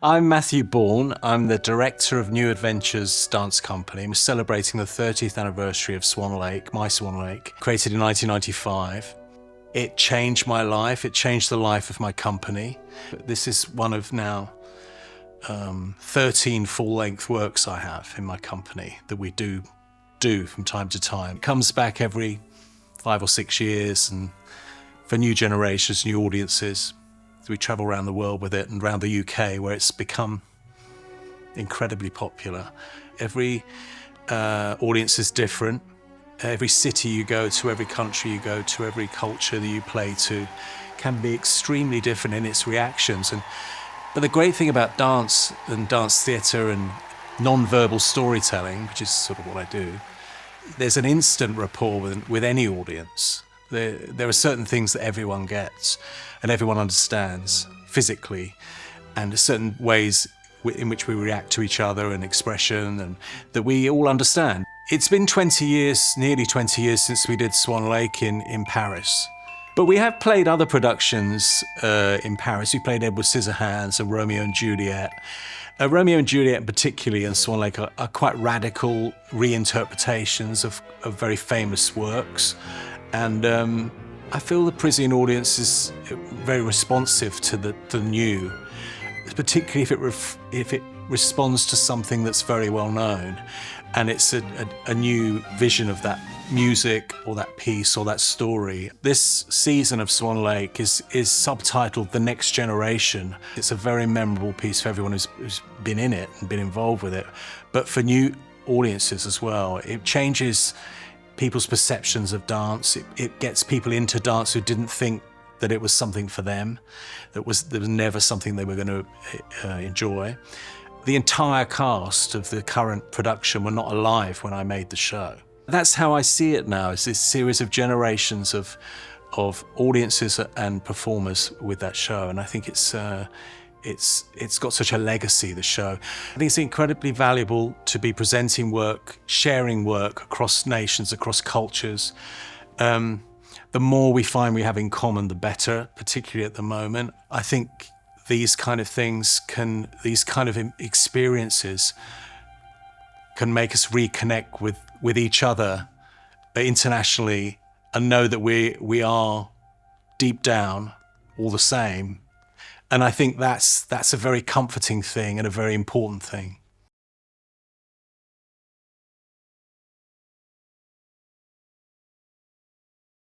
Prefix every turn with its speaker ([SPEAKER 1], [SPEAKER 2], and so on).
[SPEAKER 1] I'm Matthew Bourne. I'm the director of New Adventures dance company. We're celebrating the 30th anniversary of Swan Lake, my Swan Lake, created in 1995. It changed my life. It changed the life of my company. This is one of now 13 full-length works I have in my company that we do from time to time. It comes back every 5 or 6 years, and for new generations, new audiences. We travel around the world with it and around the UK, where it's become incredibly popular. Every audience is different. Every city you go to, every country you go to, every culture that you play to can be extremely different in its reactions. But the great thing about dance and dance theatre and non-verbal storytelling, which is sort of what I do, there's an instant rapport with any audience. There are certain things that everyone gets and everyone understands physically, and certain ways in which we react to each other and expression, and that we all understand. It's been 20 years, nearly 20 years since we did Swan Lake in Paris. But we have played other productions in Paris. We played Edward Scissorhands and Romeo and Juliet. Romeo and Juliet particularly and Swan Lake are quite radical reinterpretations of very famous works. And I feel the Parisian audience is very responsive to the new, particularly if it responds to something that's very well known, and it's a new vision of that music or that piece or that story. This season of Swan Lake is subtitled The Next Generation. It's a very memorable piece for everyone who's been in it and been involved with it, but for new audiences as well. It changes people's perceptions of dance. It gets people into dance who didn't think that it was something for them, there was never something they were going to enjoy. The entire cast of the current production were not alive when I made the show. That's how I see it now, is this series of generations of audiences and performers with that show, and I think it's got such a legacy, the show. I think it's incredibly valuable to be presenting work, sharing work across nations, across cultures. The more we find we have in common, the better, particularly at the moment. I think these kind of things these kind of experiences can make us reconnect with each other internationally and know that we are deep down all the same. And I think that's a very comforting thing and a very important thing.